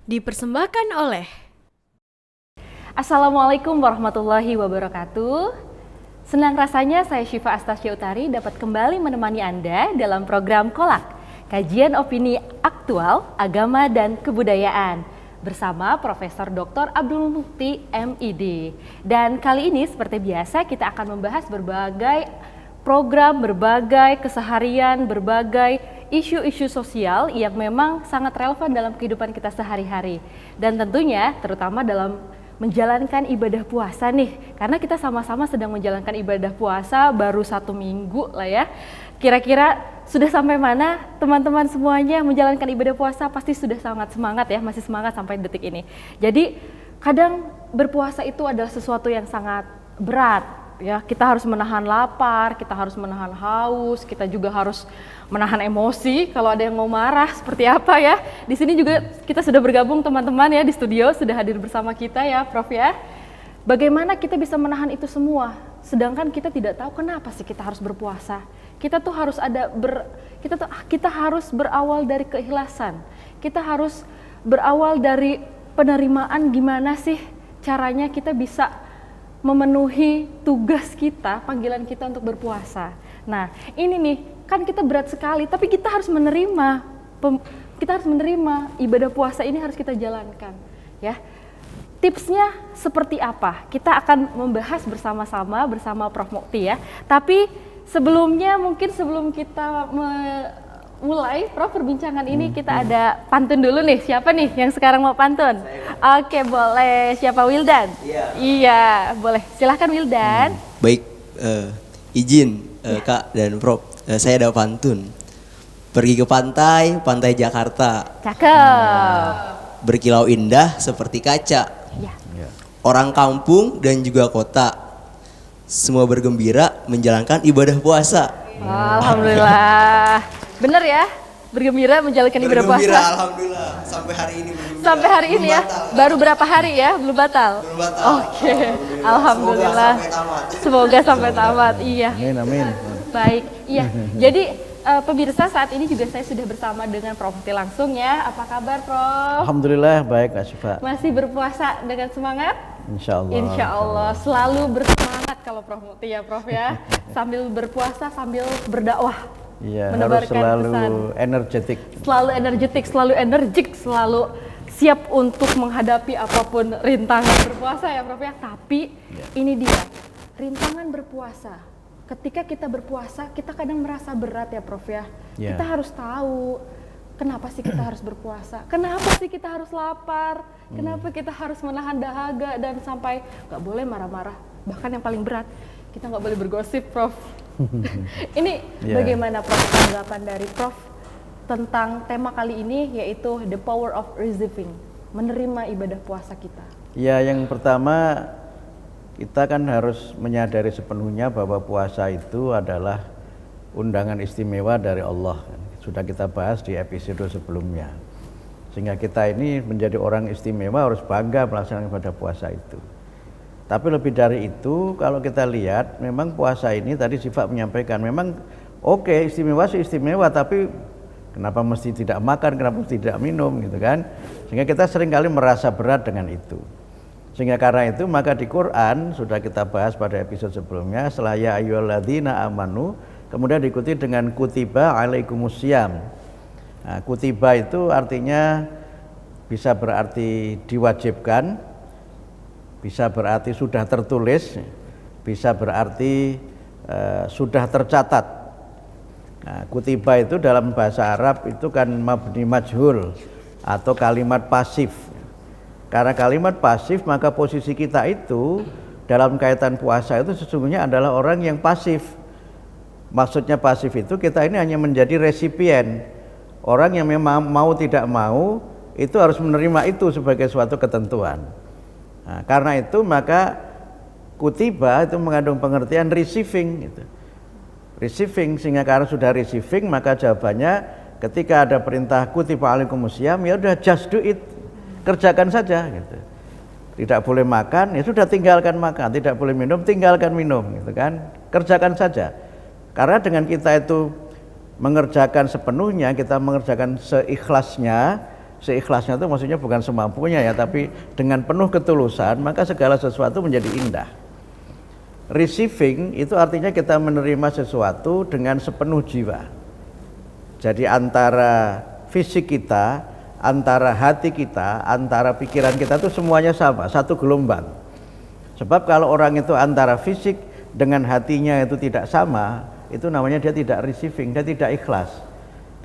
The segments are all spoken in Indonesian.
Dipersembahkan oleh Assalamualaikum warahmatullahi wabarakatuh. Senang rasanya saya Syifa Astasya Utari dapat kembali menemani Anda dalam program Kolak, kajian opini aktual, agama dan kebudayaan bersama Profesor Dr. Abdul Mukti MID. Dan kali ini seperti biasa kita akan membahas berbagai program, berbagai keseharian, berbagai isu-isu sosial yang memang sangat relevan dalam kehidupan kita sehari-hari. Dan tentunya terutama dalam menjalankan ibadah puasa nih, karena kita sama-sama sedang menjalankan ibadah puasa baru 1 minggu lah ya. Kira-kira sudah sampai mana teman-teman semuanya menjalankan ibadah puasa? Pasti sudah sangat semangat ya, masih semangat sampai detik ini. Jadi kadang berpuasa itu adalah sesuatu yang sangat berat. Ya, kita harus menahan lapar, kita harus menahan haus, kita juga harus menahan emosi kalau ada yang mau marah seperti apa ya. Di sini juga kita sudah bergabung teman-teman ya di studio, sudah hadir bersama kita ya Prof ya. Bagaimana kita bisa menahan itu semua? Sedangkan kita tidak tahu kenapa sih kita harus berpuasa. Kita tuh harus kita harus berawal dari keikhlasan. Kita harus berawal dari penerimaan gimana sih caranya kita bisa memenuhi tugas kita, panggilan kita untuk berpuasa. Nah, ini nih, kan kita berat sekali, tapi kita harus menerima, ibadah puasa ini harus kita jalankan, ya. Tipsnya seperti apa? Kita akan membahas bersama-sama bersama Prof Mukti ya. Tapi sebelumnya mungkin sebelum kita mulai Prof perbincangan ini kita ada pantun dulu nih. Siapa nih yang sekarang mau pantun? Oke, boleh. Siapa, Wildan? Iya, boleh. Silahkan Wildan. Baik, izin Kak dan Prof, saya ada pantun. Pergi ke pantai, pantai Jakarta. Cakep. Berkilau indah seperti kaca. Ya. Orang kampung dan juga kota, semua bergembira menjalankan ibadah puasa. Alhamdulillah. Bener ya? Bergembira menjalankan ibadah puasa. Bergembira, alhamdulillah. Sampai hari ini bergembira. Sampai hari ini ya? Batal. Baru berapa hari ya? Belum batal? Belum batal. Oke. Alhamdulillah. Semoga sampai tamat. Iya. Amin. Baik. Iya. Jadi pemirsa, saat ini juga saya sudah bersama dengan Prof Mukti langsung ya. Apa kabar Prof? Alhamdulillah baik Kak Syifa. Masih berpuasa dengan semangat? Insya Allah. Insya Allah. Selalu bersemangat kalau Prof Mukti ya Prof ya. Sambil berpuasa sambil berdakwah. Iya, harus Menebarkan selalu pesan. energetik. Selalu energetik, selalu energik, selalu siap untuk menghadapi apapun rintangan berpuasa ya Prof ya. Tapi ini dia, rintangan berpuasa. Ketika kita berpuasa, kita kadang merasa berat ya Prof ya. Ya. Kita harus tahu kenapa sih kita harus berpuasa, kenapa sih kita harus lapar, kenapa kita harus menahan dahaga dan sampai nggak boleh marah-marah. Bahkan yang paling berat, kita nggak boleh bergosip Prof. Ini bagaimana Prof tanggapan dari Prof tentang tema kali ini, yaitu the power of receiving, menerima ibadah puasa kita. Ya, yang pertama kita kan harus menyadari sepenuhnya bahwa puasa itu adalah undangan istimewa dari Allah. Sudah kita bahas di episode sebelumnya. Sehingga kita ini menjadi orang istimewa harus bangga melaksanakan ibadah puasa itu. Tapi lebih dari itu, kalau kita lihat memang puasa ini tadi Syifa menyampaikan memang oke, istimewa sih istimewa, tapi kenapa mesti tidak makan, kenapa mesti tidak minum gitu kan. Sehingga kita seringkali merasa berat dengan itu. Sehingga karena itu maka di Quran sudah kita bahas pada episode sebelumnya, setelah ya ayyuhalladzina amanu, kemudian diikuti dengan kutiba alaikumusiyam. Nah, kutiba itu artinya bisa berarti diwajibkan, bisa berarti sudah tertulis, bisa berarti sudah tercatat. Nah, kutiba itu dalam bahasa Arab itu kan mabni majhul atau kalimat pasif. Karena kalimat pasif maka posisi kita itu dalam kaitan puasa itu sesungguhnya adalah orang yang pasif. Maksudnya pasif itu kita ini hanya menjadi resipien. Orang yang memang mau tidak mau itu harus menerima itu sebagai suatu ketentuan. Nah, karena itu maka kutiba itu mengandung pengertian receiving gitu. Receiving, sehingga karena sudah receiving maka jawabannya ketika ada perintah kutiba alaikumusiyam, ya udah just do it, kerjakan saja gitu. Tidak boleh makan, ya sudah tinggalkan makan, tidak boleh minum, tinggalkan minum gitu kan. Kerjakan saja. Karena dengan kita itu mengerjakan sepenuhnya, kita mengerjakan seikhlasnya, Seikhlasnya itu maksudnya bukan semampunya ya, tapi dengan penuh ketulusan, maka segala sesuatu menjadi indah. Receiving itu artinya kita menerima sesuatu dengan sepenuh jiwa. Jadi antara fisik kita, antara hati kita, antara pikiran kita itu semuanya sama, satu gelombang. Sebab kalau orang itu antara fisik dengan hatinya itu tidak sama, itu namanya dia tidak receiving, dia tidak ikhlas.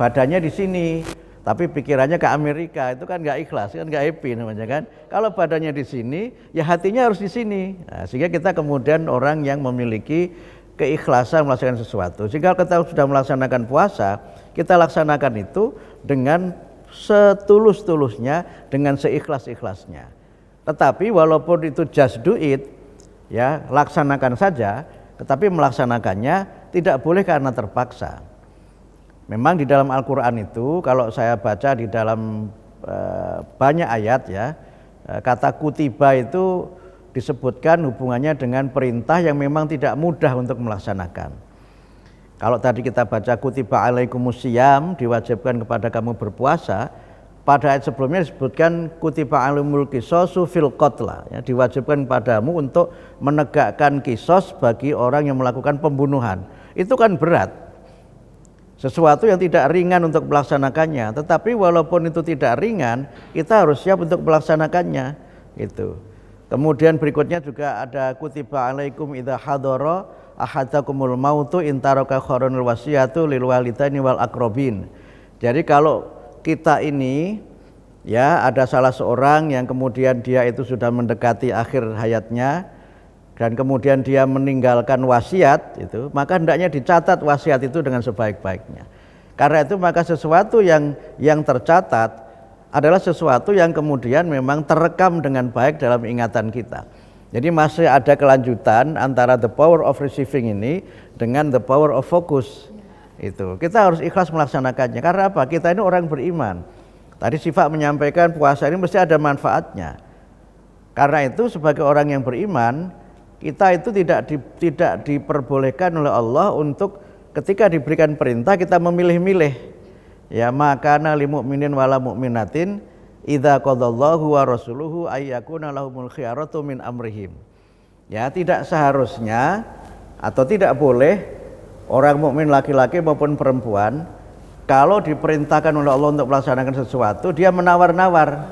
Badannya di sini, tapi pikirannya ke Amerika, itu kan nggak ikhlas, kan nggak happy namanya kan. Kalau badannya di sini, ya hatinya harus di sini. Nah, sehingga kita kemudian orang yang memiliki keikhlasan melaksanakan sesuatu. Sehingga kita sudah melaksanakan puasa, kita laksanakan itu dengan setulus-tulusnya, dengan seikhlas-ikhlasnya. Tetapi walaupun itu just do it, ya laksanakan saja, tetapi melaksanakannya tidak boleh karena terpaksa. Memang di dalam Al-Quran itu, kalau saya baca di dalam banyak ayat ya, kata kutiba itu disebutkan hubungannya dengan perintah yang memang tidak mudah untuk melaksanakan. Kalau tadi kita baca kutiba alaikumusiyam, diwajibkan kepada kamu berpuasa, pada ayat sebelumnya disebutkan kutiba alaimul qisasu fil qatla, ya, diwajibkan padamu untuk menegakkan kisos bagi orang yang melakukan pembunuhan. Itu kan berat. Sesuatu yang tidak ringan untuk melaksanakannya, tetapi walaupun itu tidak ringan, kita harus siap untuk melaksanakannya. Itu. Kemudian berikutnya juga ada kutiba alaikum idza hadara ahadakumul mautu in taraka khairul wasiyatu lil walidaini wal aqrabin. Jadi kalau kita ini ya ada salah seorang yang kemudian dia itu sudah mendekati akhir hayatnya, dan kemudian dia meninggalkan wasiat itu, maka hendaknya dicatat wasiat itu dengan sebaik-baiknya. Karena itu maka sesuatu yang tercatat adalah sesuatu yang kemudian memang terekam dengan baik dalam ingatan kita. Jadi masih ada kelanjutan antara the power of receiving ini dengan the power of focus. Itu kita harus ikhlas melaksanakannya. Karena apa? Kita ini orang beriman. Tadi Syifa menyampaikan puasa ini mesti ada manfaatnya. Karena itu sebagai orang yang beriman, kita itu tidak diperbolehkan oleh Allah untuk ketika diberikan perintah kita memilih-milih. Ya makana lil mu'minin wala mu'minatin idza qadallahu wa rasuluhu ayyakuna lahumul khiyaratu min amrihim. Ya tidak seharusnya atau tidak boleh orang mukmin laki-laki maupun perempuan kalau diperintahkan oleh Allah untuk melaksanakan sesuatu dia menawar-nawar.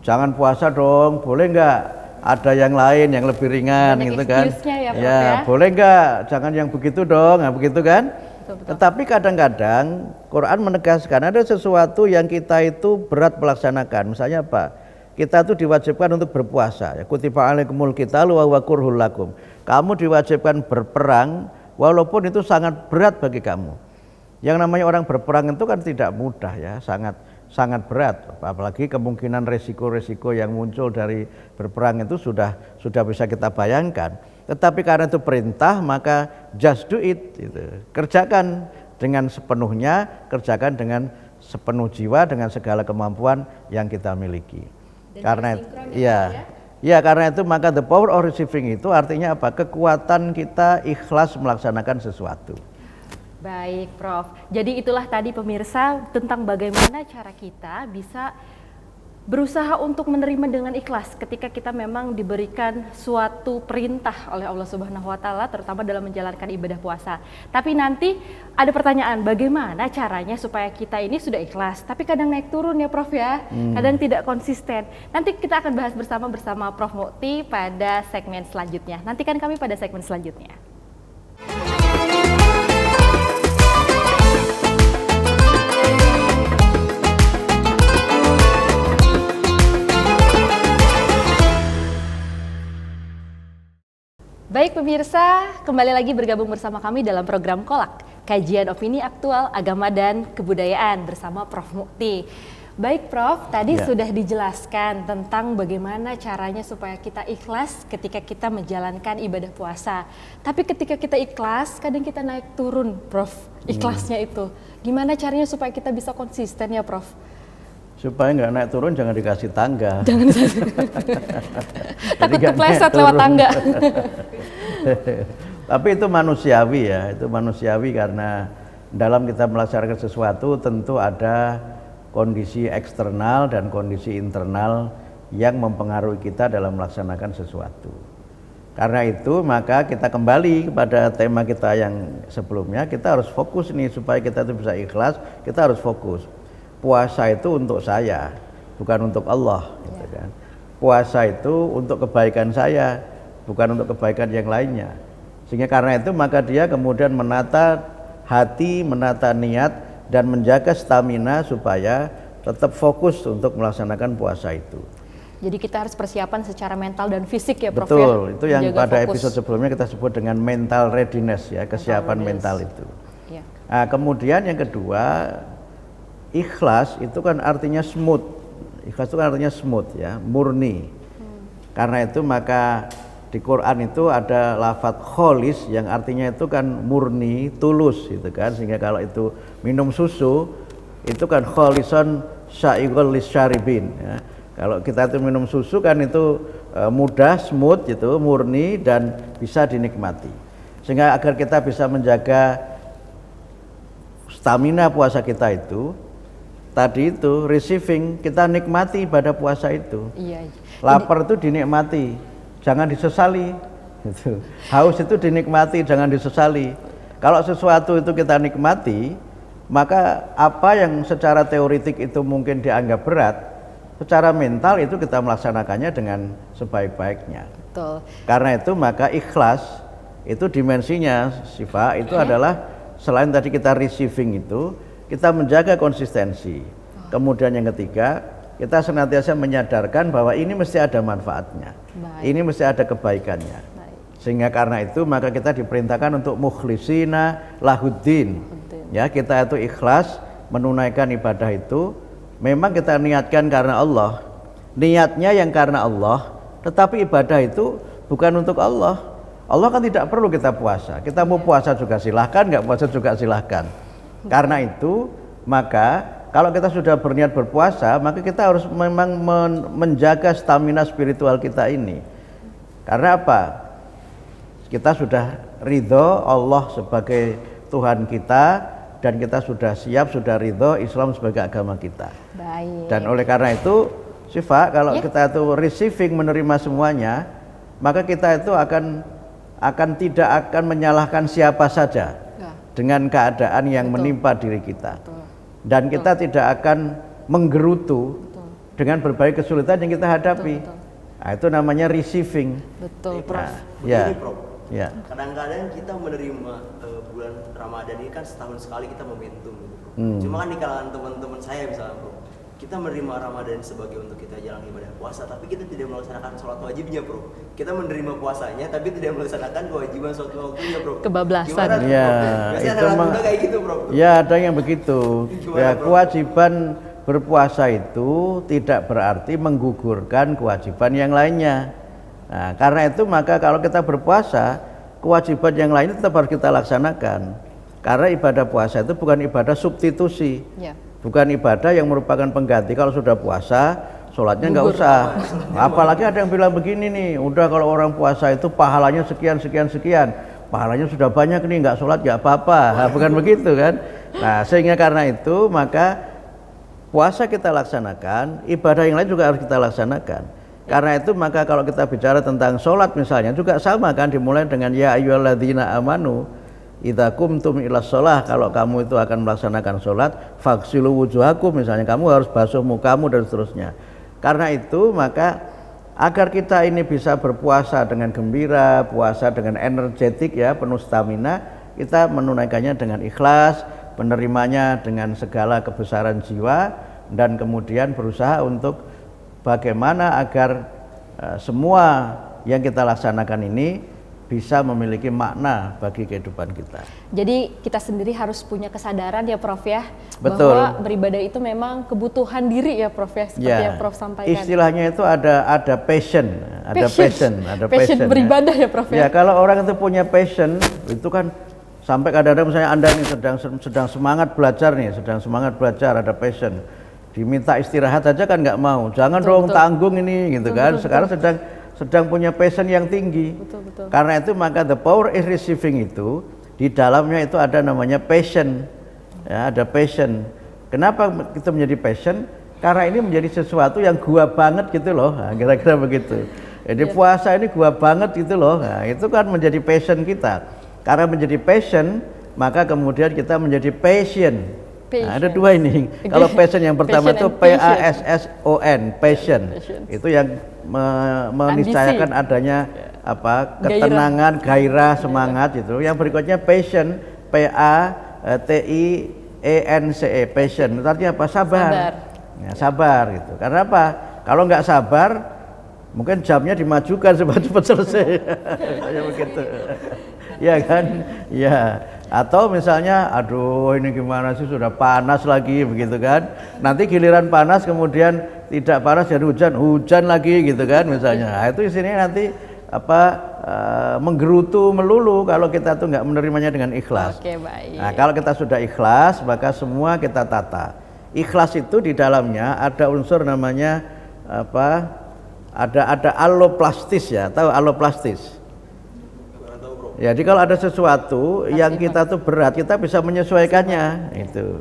Jangan puasa dong, boleh enggak? Ada yang lain yang lebih ringan gitu kan. Ya, boleh enggak? Jangan yang begitu dong, nah, begitu kan? Betul. Tetapi kadang-kadang Quran menegaskan ada sesuatu yang kita itu berat melaksanakan. Misalnya apa? Kita itu diwajibkan untuk berpuasa. Ya, kutiba alaikumul qitalu wa huwa kurhul lakum. Kamu diwajibkan berperang walaupun itu sangat berat bagi kamu. Yang namanya orang berperang itu kan tidak mudah ya, sangat berat, apalagi kemungkinan resiko-resiko yang muncul dari berperang itu sudah bisa kita bayangkan. Tetapi karena itu perintah, maka just do it, gitu. Kerjakan dengan sepenuhnya, kerjakan dengan sepenuh jiwa, dengan segala kemampuan yang kita miliki. Dan karena karena itu maka the power of receiving itu artinya apa? Kekuatan kita ikhlas melaksanakan sesuatu. Baik Prof, jadi itulah tadi pemirsa tentang bagaimana cara kita bisa berusaha untuk menerima dengan ikhlas ketika kita memang diberikan suatu perintah oleh Allah Subhanahu wa Ta'ala, terutama dalam menjalankan ibadah puasa. Tapi nanti ada pertanyaan, bagaimana caranya supaya kita ini sudah ikhlas, tapi kadang naik turun ya Prof ya, kadang tidak konsisten. Nanti kita akan bahas bersama Prof Mukti pada segmen selanjutnya. Nantikan kami pada segmen selanjutnya. Baik pemirsa, kembali lagi bergabung bersama kami dalam program Kolak, kajian opini aktual, agama dan kebudayaan bersama Prof Mukti. Baik Prof, tadi sudah dijelaskan tentang bagaimana caranya supaya kita ikhlas ketika kita menjalankan ibadah puasa. Tapi ketika kita ikhlas, kadang kita naik turun Prof, ikhlasnya itu. Gimana caranya supaya kita bisa konsisten ya Prof? Supaya nggak naik turun jangan dikasih tangga. Jangan takut kepleset lewat tangga. Tapi itu manusiawi ya, itu manusiawi karena dalam kita melaksanakan sesuatu tentu ada kondisi eksternal dan kondisi internal yang mempengaruhi kita dalam melaksanakan sesuatu. Karena itu maka kita kembali kepada tema kita yang sebelumnya, kita harus fokus nih supaya kita itu bisa ikhlas, kita harus fokus. Puasa itu untuk saya, bukan untuk Allah, gitu kan. Puasa itu untuk kebaikan saya, bukan untuk kebaikan yang lainnya. Sehingga karena itu maka dia kemudian menata hati, menata niat dan menjaga stamina supaya tetap fokus untuk melaksanakan puasa itu. Jadi kita harus persiapan secara mental dan fisik ya Prof. Betul, ya? itu yang Menjaga pada fokus. episode sebelumnya kita sebut dengan mental readiness ya, kesiapan mental itu. Ya. Nah, kemudian yang kedua, ikhlas itu kan artinya smooth. Ikhlas itu kan artinya smooth ya, murni. Karena itu maka di Quran itu ada lafadz kholis yang artinya itu kan murni, tulus gitu kan. Sehingga kalau itu minum susu itu kan kholisan sya'iqul lisyaribin ya. Kalau kita itu minum susu kan itu mudah, smooth gitu, murni dan bisa dinikmati. Sehingga agar kita bisa menjaga stamina puasa kita itu, tadi itu receiving, kita nikmati ibadah puasa itu. Iya. Lapar itu dinikmati, jangan disesali. Gitu. Haus itu dinikmati, jangan disesali. Kalau sesuatu itu kita nikmati, maka apa yang secara teoritik itu mungkin dianggap berat, secara mental itu kita melaksanakannya dengan sebaik-baiknya. Betul. Karena itu maka ikhlas itu dimensinya Syifa itu adalah selain tadi kita receiving itu, kita menjaga konsistensi. Kemudian yang ketiga, kita senantiasa menyadarkan bahwa ini mesti ada manfaatnya. Ini mesti ada kebaikannya. Sehingga karena itu maka kita diperintahkan untuk mukhlisina lahuddin. Ya, kita itu ikhlas menunaikan ibadah itu. Memang kita niatkan karena Allah, niatnya yang karena Allah, tetapi ibadah itu bukan untuk Allah. Allah kan tidak perlu kita puasa, kita mau puasa juga silahkan, nggak puasa juga silahkan. Karena itu maka kalau kita sudah berniat berpuasa, maka kita harus memang menjaga stamina spiritual kita ini. Karena apa? Kita sudah ridho Allah sebagai Tuhan kita, dan kita sudah siap, sudah ridho Islam sebagai agama kita. Baik. Dan oleh karena itu, Syifa, kalau kita itu receiving, menerima semuanya, maka kita itu akan tidak akan menyalahkan siapa saja dengan keadaan yang menimpa diri kita. Dan kita tidak akan menggerutu dengan berbagai kesulitan yang kita hadapi. Nah, itu namanya receiving. Betul, Prof. Ya. Begini, Prof. Ya. Kadang-kadang kita menerima bulan Ramadan ini kan setahun sekali kita momentum gitu, Bro. Cuma kan di kalangan teman-teman saya misalnya, Bro, kita menerima Ramadan sebagai untuk kita jalan ibadah puasa, tapi kita tidak melaksanakan sholat wajibnya, Bro. Kita menerima puasanya tapi tidak melaksanakan kewajiban sholat waktunya, Bro. Kebablasan. Gimana tuh, Ya, Bro? Biasanya itu anak muda kayak gitu, Bro. Ya, ada yang begitu. Gimana, Ya, Bro? kewajiban berpuasa itu tidak berarti menggugurkan kewajiban yang lainnya. Nah, karena itu maka kalau kita berpuasa, kewajiban yang lain tetap harus kita laksanakan. Karena ibadah puasa itu bukan ibadah substitusi, bukan ibadah yang merupakan pengganti. Kalau sudah puasa, sholatnya nggak usah. Apalagi ada yang bilang begini nih, udah kalau orang puasa itu pahalanya sekian, pahalanya sudah banyak nih, nggak sholat nggak apa-apa. Nah, bukan begitu kan? Nah, sehingga karena itu maka puasa kita laksanakan, ibadah yang lain juga harus kita laksanakan. Karena itu maka kalau kita bicara tentang sholat misalnya juga sama kan, dimulai dengan ya ayyuhalladzina amanu idza qumtum ilas sholah, kalau kamu itu akan melaksanakan sholat faghsilu wujuhakum, misalnya kamu harus basuh mukamu dan seterusnya. Karena itu maka agar kita ini bisa berpuasa dengan gembira, puasa dengan energetik ya, penuh stamina, kita menunaikannya dengan ikhlas, menerimanya dengan segala kebesaran jiwa, dan kemudian berusaha untuk bagaimana agar semua yang kita laksanakan ini bisa memiliki makna bagi kehidupan kita. Jadi kita sendiri harus punya kesadaran ya Prof ya, Betul. bahwa beribadah itu memang kebutuhan diri ya Prof ya, seperti yang Prof sampaikan. Istilahnya itu ada passion, ada passion beribadah ya Prof ya. Ya, kalau orang itu punya passion, itu kan sampai kadang-kadang misalnya Anda nih sedang semangat belajar nih, ada passion. Diminta istirahat aja kan nggak mau, jangan dong tanggung ini gitu kan. Sekarang sedang punya passion yang tinggi. Karena itu maka the power is receiving itu di dalamnya itu ada namanya passion, ya, ada passion. Kenapa kita menjadi passion? Karena ini menjadi sesuatu yang gua banget gitu loh, nah, kira-kira begitu. Jadi puasa ini gua banget gitu loh, nah, itu kan menjadi passion kita. Karena menjadi passion, maka kemudian kita menjadi passion. Nah, ada dua ini. Kalau passion yang pertama itu PASSON, passion. Itu yang meniscayakan adanya apa? Ketenangan, gairah, semangat itu. Yang berikutnya passion, PATIENCE, passion. Itu artinya apa? Sabar. Ya, sabar gitu. Karena apa? Kalau nggak sabar, mungkin jamnya dimajukan cepat-cepat selesai. Kayak begitu. Ya kan? Ya. Atau misalnya, aduh ini gimana sih, sudah panas lagi begitu kan. Nanti giliran panas kemudian tidak panas jadi hujan lagi gitu kan misalnya. Nah, itu di sini nanti menggerutu melulu kalau kita tuh nggak menerimanya dengan ikhlas. Oke, baik. Nah, kalau kita sudah ikhlas, maka semua kita tata. Ikhlas itu di dalamnya ada unsur namanya ada alloplastis ya, tahu alloplastis? Jadi kalau ada sesuatu yang kita tuh berat, kita bisa menyesuaikannya itu.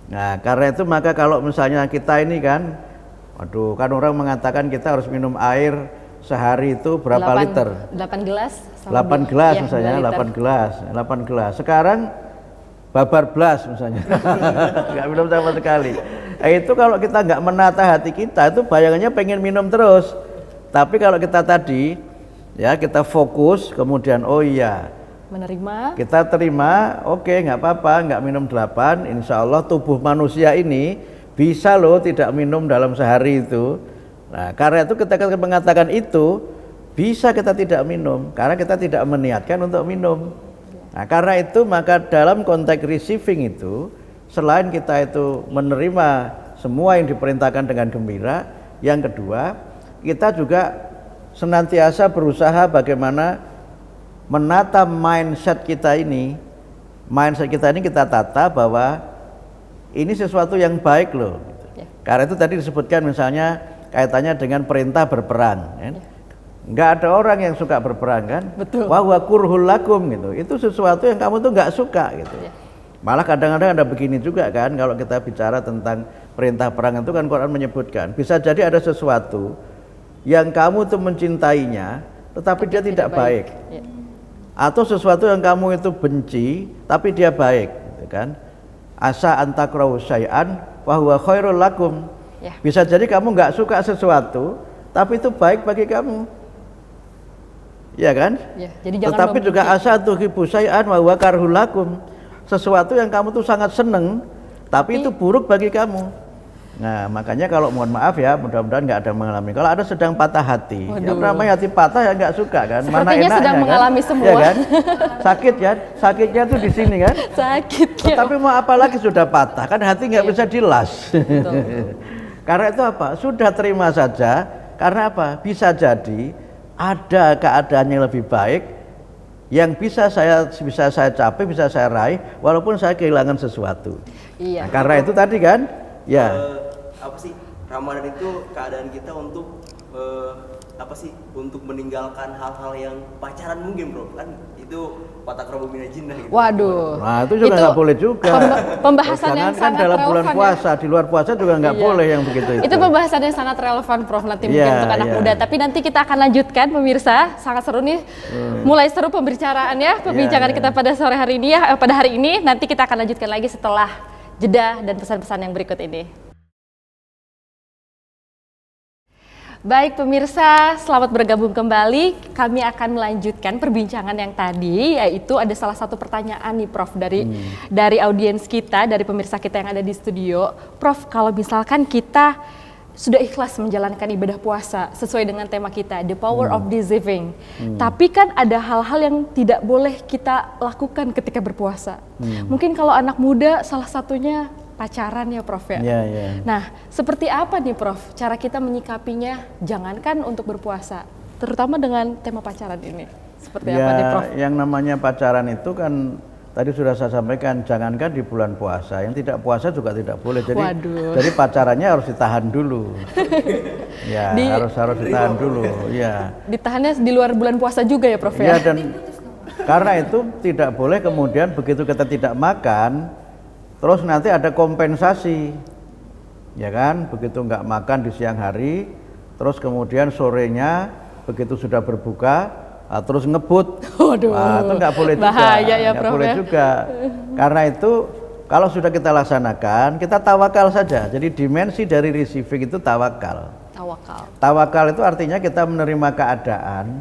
Nah, karena itu maka kalau misalnya kita ini kan, waduh, kan orang mengatakan kita harus minum air sehari itu berapa liter? 8 gelas. 8 gelas ya, misalnya, 8 gelas. Sekarang babar belas misalnya, nggak minum sama sekali. Itu kalau kita nggak menata hati kita, itu bayangannya pengen minum terus. Tapi kalau kita tadi ya kita fokus, kemudian oh iya menerima, kita terima, oke, nggak apa-apa, nggak minum 8, insya Allah tubuh manusia ini bisa loh tidak minum dalam sehari itu. Nah, karena itu kita mengatakan itu bisa kita tidak minum karena kita tidak meniatkan untuk minum. Nah, karena itu maka dalam konteks receiving itu, selain kita itu menerima semua yang diperintahkan dengan gembira, yang kedua kita juga senantiasa berusaha bagaimana menata mindset kita ini. Mindset kita ini kita tata bahwa ini sesuatu yang baik loh. Ya. Karena itu tadi disebutkan misalnya kaitannya dengan perintah berperang. Kan? Ya. Nggak ada orang yang suka berperang kan? Betul. Wa huwa kurhul lakum gitu. Itu sesuatu yang kamu tuh nggak suka gitu. Ya. Malah kadang-kadang ada begini juga kan, kalau kita bicara tentang perintah perang itu kan Quran menyebutkan bisa jadi ada sesuatu yang kamu tuh mencintainya tetapi dia tidak baik. Ya. Atau sesuatu yang kamu itu benci tapi dia baik gitu kan. Asa antakrahu syai'an wa huwa khairul lakum. Ya. Bisa jadi kamu nggak suka sesuatu tapi itu baik bagi kamu. Ya kan? Ya, jadi jangan tetapi juga asa tuhibbu syai'an wa huwa karhul lakum. Sesuatu yang kamu tuh sangat seneng tapi itu buruk bagi kamu. Nah, makanya kalau mohon maaf ya, mudah-mudahan nggak ada mengalami. Kalau ada sedang patah hati, ya namanya hati patah ya nggak suka kan. Sepertinya mana enaknya sedang mengalami kan? semua. Ya kan? Sakit ya, sakitnya tuh di sini kan. Sakit. Tapi mau apa lagi sudah patah kan hati nggak bisa dilas. Karena itu apa? Sudah terima saja. Karena apa? Bisa jadi ada keadaan yang lebih baik yang bisa saya capai, bisa saya raih, walaupun saya kehilangan sesuatu. Iya. Nah, karena itu tadi kan, ya. Apa sih Ramadan itu keadaan kita untuk untuk meninggalkan hal-hal yang pacaran mungkin bro, kan itu patakrabu mina jinnah gitu. Waduh. Nah itu juga nggak boleh juga. Pembahasan yang kan sangat dalam relevan bulan puasa, di luar puasa juga nggak boleh yang begitu itu. Itu pembahasan yang sangat relevan Prof nanti mungkin untuk anak muda. Tapi nanti kita akan lanjutkan pemirsa, sangat seru nih. Mulai seru pembicaraannya, perbincangan kita pada sore hari ini ya, pada hari ini. Nanti kita akan lanjutkan lagi setelah jeda dan pesan-pesan yang berikut ini. Baik pemirsa, selamat bergabung kembali. Kami akan melanjutkan perbincangan yang tadi, yaitu ada salah satu pertanyaan nih Prof dari audiens kita, dari pemirsa kita yang ada di studio. Prof, kalau misalkan kita sudah ikhlas menjalankan ibadah puasa sesuai dengan tema kita, the power of deceiving. Tapi kan ada hal-hal yang tidak boleh kita lakukan ketika berpuasa. Mungkin kalau anak muda salah satunya pacaran ya Prof ya. Nah, seperti apa nih Prof cara kita menyikapinya, jangankan untuk berpuasa, terutama dengan tema pacaran ini? Seperti apa nih Prof? Yang namanya pacaran itu kan tadi sudah saya sampaikan, jangankan di bulan puasa, yang tidak puasa juga tidak boleh. Jadi pacarannya harus ditahan dulu. Ya, harus ditahan dulu, ya. Ditahannya di luar bulan puasa juga ya Prof ya? Dan karena itu tidak boleh kemudian begitu kita tidak makan, Terus nanti ada kompensasi, ya kan? Begitu nggak makan di siang hari, terus kemudian sorenya begitu sudah berbuka, terus ngebut. Waduh, wah, itu nggak boleh juga, bahaya ya, nggak Prof, boleh ya. juga. Karena itu kalau sudah kita laksanakan, kita tawakal saja. Jadi dimensi dari receiving itu tawakal. Tawakal. Tawakal itu artinya kita menerima keadaan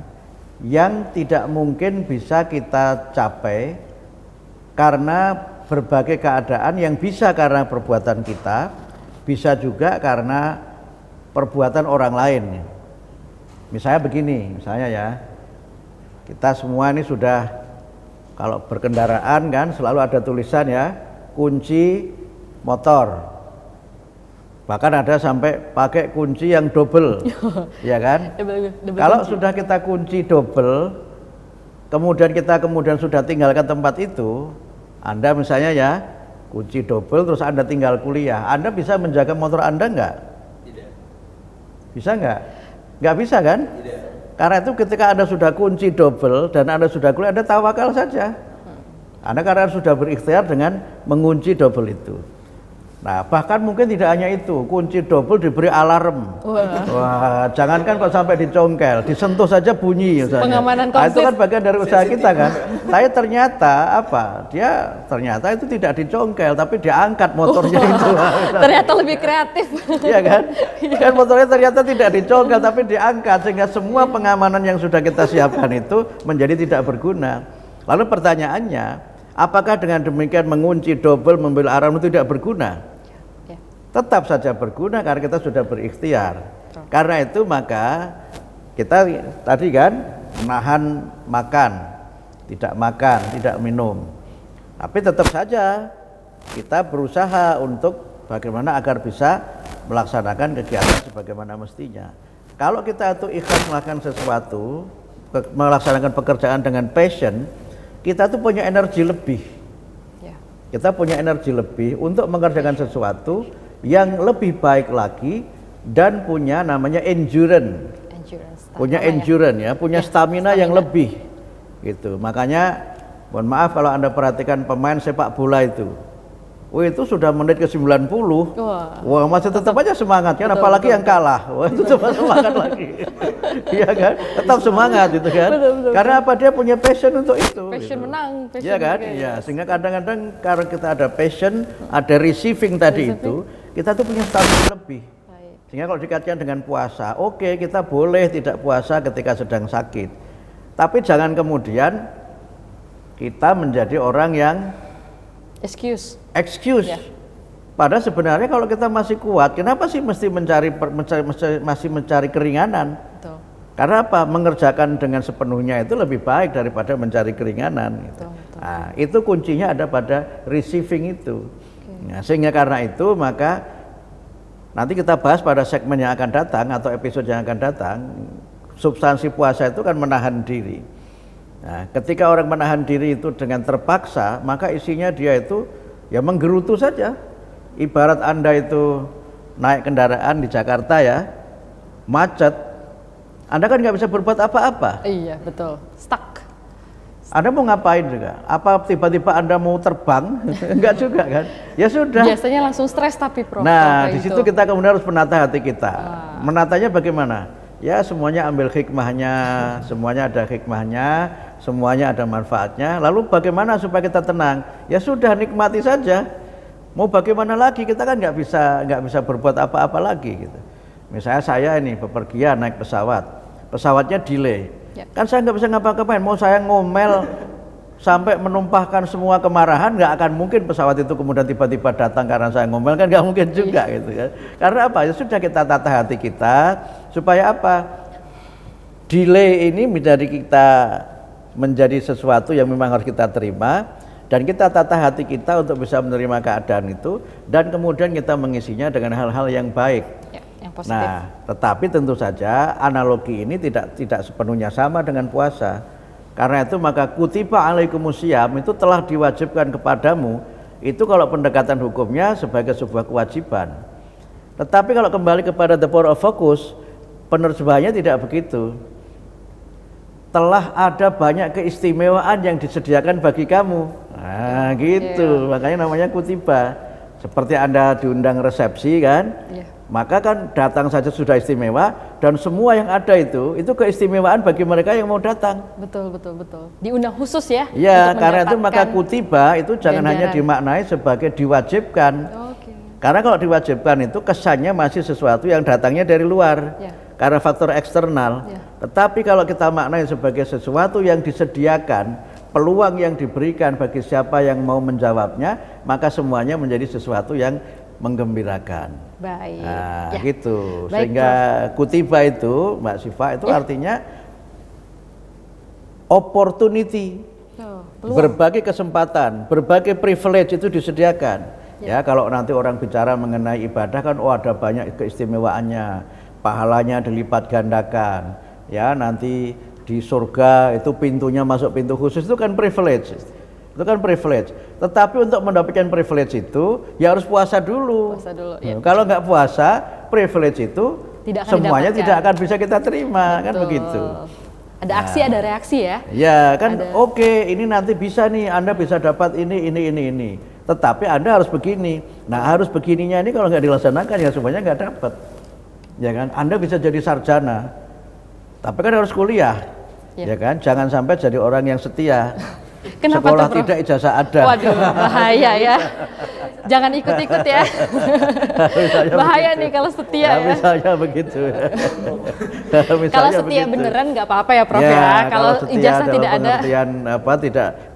yang tidak mungkin bisa kita capai karena berbagai keadaan yang bisa karena perbuatan kita, bisa juga karena perbuatan orang lain. Misalnya begini, misalnya ya, kita semua ini sudah kalau berkendaraan kan selalu ada tulisan ya, kunci motor. Bahkan ada sampai pakai kunci yang double, ya kan? Double Kalau kunci. sudah kita kunci double, kemudian kita sudah tinggalkan tempat itu, Anda misalnya ya kunci double terus Anda tinggal kuliah, Anda bisa menjaga motor Anda enggak? Tidak. Bisa enggak? Enggak bisa kan? Tidak. Karena itu ketika Anda sudah kunci double dan Anda sudah kuliah, Anda tawakal saja. Anda karena sudah berikhtiar dengan mengunci double itu. Nah, bahkan mungkin tidak hanya itu, kunci double diberi alarm. Wah, jangankan kok sampai dicongkel, disentuh saja bunyi misalnya. Pengamanan Nah, itu komplit. kan bagian dari usaha kita kan. Tapi ternyata apa? Ternyata itu tidak dicongkel, tapi diangkat motornya itu. Ternyata lebih kreatif. Iya kan? Kan motornya ternyata tidak dicongkel tapi diangkat sehingga semua pengamanan yang sudah kita siapkan itu menjadi tidak berguna. Lalu pertanyaannya, apakah dengan demikian mengunci double membeli alarm itu tidak berguna? Ya. Tetap saja berguna karena kita sudah berikhtiar. Karena itu maka kita tadi kan menahan makan, tidak minum. Tapi tetap saja kita berusaha untuk bagaimana agar bisa melaksanakan kegiatan sebagaimana mestinya. Kalau kita itu ikhlas melakukan sesuatu, melaksanakan pekerjaan dengan passion, kita tuh punya energi lebih. Ya. Kita punya energi lebih untuk mengerjakan sesuatu yang lebih baik lagi dan punya namanya endurance. Punya endurance ya, punya stamina yang lebih. Gitu. Makanya mohon maaf kalau Anda perhatikan pemain sepak bola itu. itu sudah menit ke 90. Wah, masih tetap aja semangat kan, apalagi yang kalah. Wah, itu coba semangat lagi. Iya kan? Tetap semangat itu kan. Betul. Karena apa? Dia punya passion untuk itu. Passion gitu. menang, passion. Iya kan? Iya, sehingga kadang-kadang karena kita ada passion, ada receiving tadi itu, kita tuh punya stamina lebih. Sehingga kalau dikaitkan dengan puasa, oke, kita boleh tidak puasa ketika sedang sakit. Tapi jangan kemudian kita menjadi orang yang excuse. Ya. Padahal sebenarnya kalau kita masih kuat, kenapa sih masih mencari keringanan? Betul. Karena apa? Mengerjakan dengan sepenuhnya itu lebih baik daripada mencari keringanan. Gitu. Betul. Nah, itu kuncinya ada pada receiving itu. Nah, sehingga karena itu maka nanti kita bahas pada segmen yang akan datang atau episode yang akan datang. Substansi puasa itu kan menahan diri. Nah, ketika orang menahan diri itu dengan terpaksa, maka isinya dia itu ya menggerutu saja. Ibarat Anda itu naik kendaraan di Jakarta ya, macet, Anda kan nggak bisa berbuat apa-apa. Iya, betul. Stuck. Anda mau ngapain juga? Apa tiba-tiba Anda mau terbang? Enggak juga kan? Ya sudah. Biasanya langsung stres tapi Prof. Nah, di situ kita kemudian harus menata hati kita. Menatanya bagaimana? Ya semuanya ambil hikmahnya, semuanya ada hikmahnya, semuanya ada manfaatnya. Lalu bagaimana supaya kita tenang? Ya sudah, nikmati saja. Mau bagaimana lagi? Kita kan nggak bisa berbuat apa-apa lagi gitu. Misalnya saya ini bepergian naik pesawat, pesawatnya delay. Ya. Kan saya nggak bisa ngapa-ngapain. Mau saya ngomel sampai menumpahkan semua kemarahan, nggak akan mungkin pesawat itu kemudian tiba-tiba datang karena saya ngomel, kan nggak mungkin juga gitu kan. Karena apa? Ya sudah, kita tata hati kita supaya apa? Delay ini menjadi sesuatu yang memang harus kita terima, dan kita tata hati kita untuk bisa menerima keadaan itu, dan kemudian kita mengisinya dengan hal-hal yang baik. Ya, yang positif. Nah, tetapi tentu saja analogi ini tidak sepenuhnya sama dengan puasa. Karena itu maka kutiba alaikumusiyam itu telah diwajibkan kepadamu, itu kalau pendekatan hukumnya sebagai sebuah kewajiban. Tetapi kalau kembali kepada the power of focus, penerjemahannya tidak begitu. Telah ada banyak keistimewaan yang disediakan bagi kamu. Nah, gitu. Makanya namanya kutiba. Seperti Anda diundang resepsi kan? Iya. Maka kan datang saja sudah istimewa dan semua yang ada itu keistimewaan bagi mereka yang mau datang. Betul, betul, betul. Diundang khusus ya? Ya, untuk karena itu maka mendapatkan kutiba itu jangan hanya ganjaran. dimaknai sebagai diwajibkan. Oke. Karena kalau diwajibkan itu kesannya masih sesuatu yang datangnya dari luar. Ya. Karena faktor eksternal. Ya. Tetapi kalau kita maknai sebagai sesuatu yang disediakan, peluang yang diberikan bagi siapa yang mau menjawabnya, maka semuanya menjadi sesuatu yang menggembirakan. Baik. Nah, Ya. gitu. Baik, Sehingga kutiba itu, Mbak Siva, itu artinya opportunity. Oh, peluang. Berbagai kesempatan, berbagai privilege itu disediakan. Ya, kalau nanti orang bicara mengenai ibadah kan, oh ada banyak keistimewaannya, pahalanya dilipat gandakan. Ya, nanti di surga itu pintunya masuk pintu khusus, itu kan privilege. Itu kan privilege. Tetapi untuk mendapatkan privilege itu ya harus puasa dulu. Puasa dulu, ya. Kalau nggak puasa, privilege itu Tidak akan semuanya didapatkan. tidak akan bisa kita terima. Kan Betul. begitu. Ada aksi, ada reaksi ya. Ya kan, Ada. oke, ini nanti bisa nih, Anda bisa dapat ini. Tetapi Anda harus begini. Nah, harus begininya ini kalau nggak dilaksanakan ya semuanya nggak dapat. Ya kan, Anda bisa jadi sarjana, tapi kan harus kuliah. Ya. Ya kan, jangan sampai jadi orang yang setia. Kenapa Sekolah tuh, Prof? tidak, ijazah ada. Waduh, bahaya ya. Jangan ikut-ikut ya. Misalnya Bahaya begitu. nih kalau setia Nah, ya. Misalnya begitu. Kalau Misalnya setia begitu. beneran nggak apa-apa ya, Prof ya. Kalau setia ijazah dalam tidak ada. pengertian apa,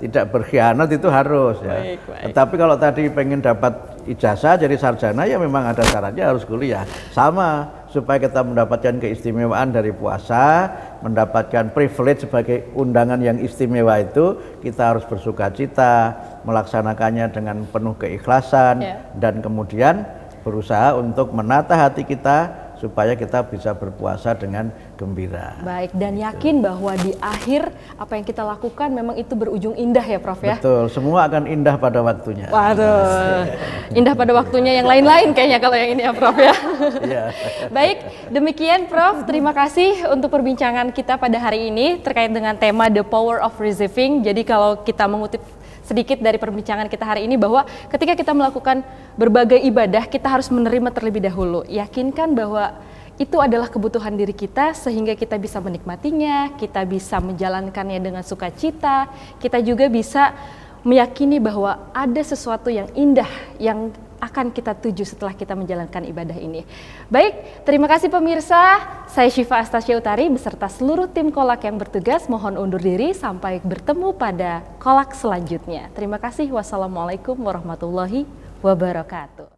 tidak berkhianat itu harus ya. Baik, baik. Tetapi kalau tadi pengen dapat ijazah jadi sarjana ya memang ada syaratnya, harus kuliah. Sama, supaya kita mendapatkan keistimewaan dari puasa, mendapatkan privilege sebagai undangan yang istimewa itu, kita harus bersukacita, melaksanakannya dengan penuh keikhlasan, Ya. dan kemudian berusaha untuk menata hati kita supaya kita bisa berpuasa dengan gembira. Baik, dan yakin bahwa di akhir apa yang kita lakukan memang itu berujung indah ya, Prof ya. Betul, semua akan indah pada waktunya. Waduh, indah pada waktunya yang lain-lain kayaknya kalau yang ini ya, Prof ya. Iya. Baik, demikian Prof. Terima kasih untuk perbincangan kita pada hari ini terkait dengan tema The Power of Receiving. Jadi kalau kita mengutip sedikit dari perbincangan kita hari ini bahwa ketika kita melakukan berbagai ibadah, kita harus menerima terlebih dahulu. Yakinkan bahwa itu adalah kebutuhan diri kita sehingga kita bisa menikmatinya, kita bisa menjalankannya dengan sukacita, kita juga bisa meyakini bahwa ada sesuatu yang indah yang akan kita tuju setelah kita menjalankan ibadah ini. Baik, terima kasih pemirsa. Saya Syifa Astasya Utari beserta seluruh tim Kolak yang bertugas mohon undur diri sampai bertemu pada Kolak selanjutnya. Terima kasih. Wassalamualaikum warahmatullahi wabarakatuh.